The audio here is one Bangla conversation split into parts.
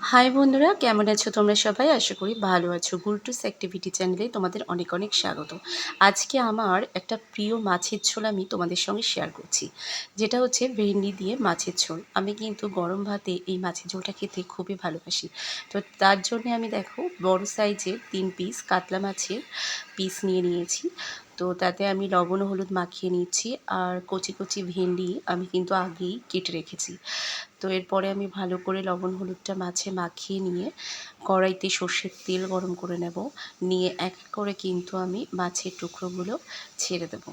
হাই বন্ধুরা, কেমন আছো তোমরা সবাই? আশা করি ভালো আছো। গুলটুস অ্যাক্টিভিটি চ্যানেলে তোমাদের অনেক অনেক স্বাগত। আজকে আমার একটা প্রিয় মাছের ঝোল আমি তোমাদের সঙ্গে শেয়ার করছি, যেটা হচ্ছে ভেন্ডি দিয়ে মাছের ঝোল। আমি কিন্তু গরম ভাতে এই মাছের ঝোলটা খেতে খুবই ভালোবাসি। তো তার জন্যে আমি দেখো বড় সাইজের 3 পিস কাতলা মাছের পিস নিয়ে নিয়েছি। তো তাতে আমি লবণ হলুদ মাখিয়ে নিচ্ছি, আর কচি কচি ভেন্ডি আমি কিন্তু আগেই কেটে রেখেছি। তো এরপরে আমি ভালো করে লবণ হলুদটা মাছে মাখিয়ে নিয়ে কড়াইতে সর্ষের তেল গরম করে নেব। নিয়ে এক এক করে কিন্তু আমি মাছের টুকরোগুলো ছেড়ে দেব।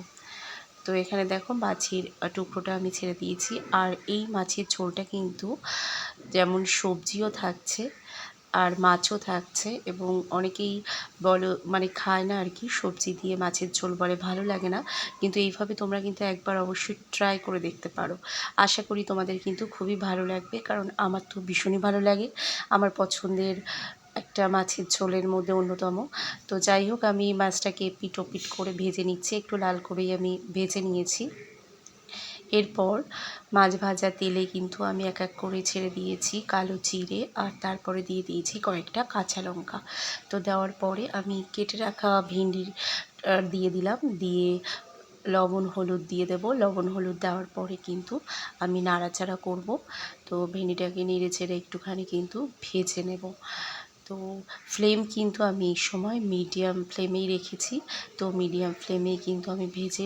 তো এখানে দেখো মাছের টুকরোটা আমি ছেড়ে দিয়েছি। আর এই মাছের ঝোলটা কিন্তু যেমন সবজিও থাকছে আর মাছও থাকছে, এবং অনেকেই মানে খায় না আর কি, সবজি দিয়ে মাছের ঝোল বলে ভালো লাগে না, কিন্তু এইভাবে তোমরা কিন্তু একবার অবশ্যই ট্রাই করে দেখতে পারো। আশা করি তোমাদের কিন্তু খুবই ভালো লাগবে, কারণ আমার তো ভীষণই ভালো লাগে। আমার পছন্দের একটা মাছের ঝোলের মধ্যে অন্যতম। তো যাই হোক, আমি মাছটাকে এপিট ওপিট করে ভেজে নিচ্ছি, একটু লাল করেই আমি ভেজে নিয়েছি। এরপর মাছ ভাজা তেলে কিন্তু আমি এক এক করে ছেড়ে দিয়েছি কালো জিরে, আর তারপরে দিয়ে দিয়েছি কয়েকটা কাঁচা লঙ্কা। তো দেওয়ার পরে আমি কেটে রাখা ভেন্ডি দিয়ে দিলাম, দিয়ে লবণ হলুদ দিয়ে দেব। লবণ হলুদ দেওয়ার পরে কিন্তু আমি নাড়াচাড়া করব। তো ভেন্ডিটাকে নেড়ে ছেড়ে একটুখানি কিন্তু ভেজে নেব। তো ফ্লেম কিন্তু আমি এই সময় মিডিয়াম ফ্লেমেই রেখেছি। তো মিডিয়াম ফ্লেমেই কিন্তু আমি ভেজে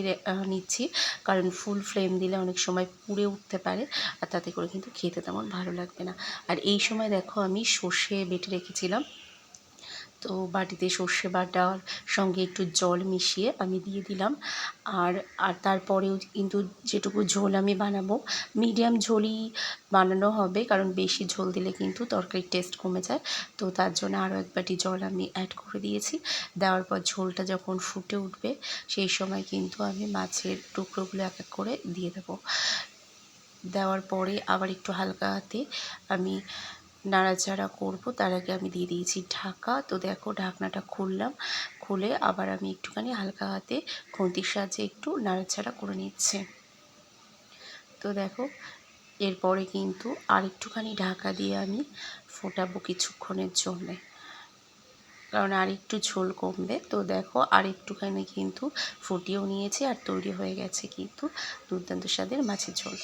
নিচ্ছি, কারণ ফুল ফ্লেম দিলে অনেক সময় পুড়ে উঠতে পারে, আর তাতে করে কিন্তু খেতে তেমন ভালো লাগবে না। আর এই সময় দেখো আমি সর্ষে বেটে রেখেছিলাম, তো বাটিতে সর্ষে বাটার সঙ্গে একটু জল মিশিয়ে আমি দিয়ে দিলাম। আর আর তারপরেও কিন্তু যেটুকু ঝোল আমি বানাবো, মিডিয়াম ঝোলই বানানো হবে, কারণ বেশি ঝোল দিলে কিন্তু তরকারির টেস্ট কমে যায়। তো তার জন্য আরও এক বাটি জল আমি অ্যাড করে দিয়েছি। দেওয়ার পর ঝোলটা যখন ফুটে উঠবে, সেই সময় কিন্তু আমি মাছের টুকরোগুলো এক এক করে দিয়ে দেবো। দেওয়ার পরে আবার একটু হালকা হাতে আমি নাড়াচাড়া করব, তার আগে আমি দিয়ে দিয়েছি ঢাকা। তো দেখো ঢাকনাটা খুললাম, খুলে আবার আমি একটুখানি হালকা হাতে খুন্তির সাহায্যে একটু নাড়াচাড়া করে নিচ্ছি। তো দেখো এরপরে কিন্তু আর একটুখানি ঢাকা দিয়ে আমি ফোটাবো কিছুক্ষণের জন্যে, কারণ আর একটু ঝোল কমবে। তো দেখো আর একটুখানি কিন্তু ফুটিয়েও নিয়েছি, আর তৈরি হয়ে গেছে কিন্তু দুর্দান্ত স্বাদের মাছের ঝোল।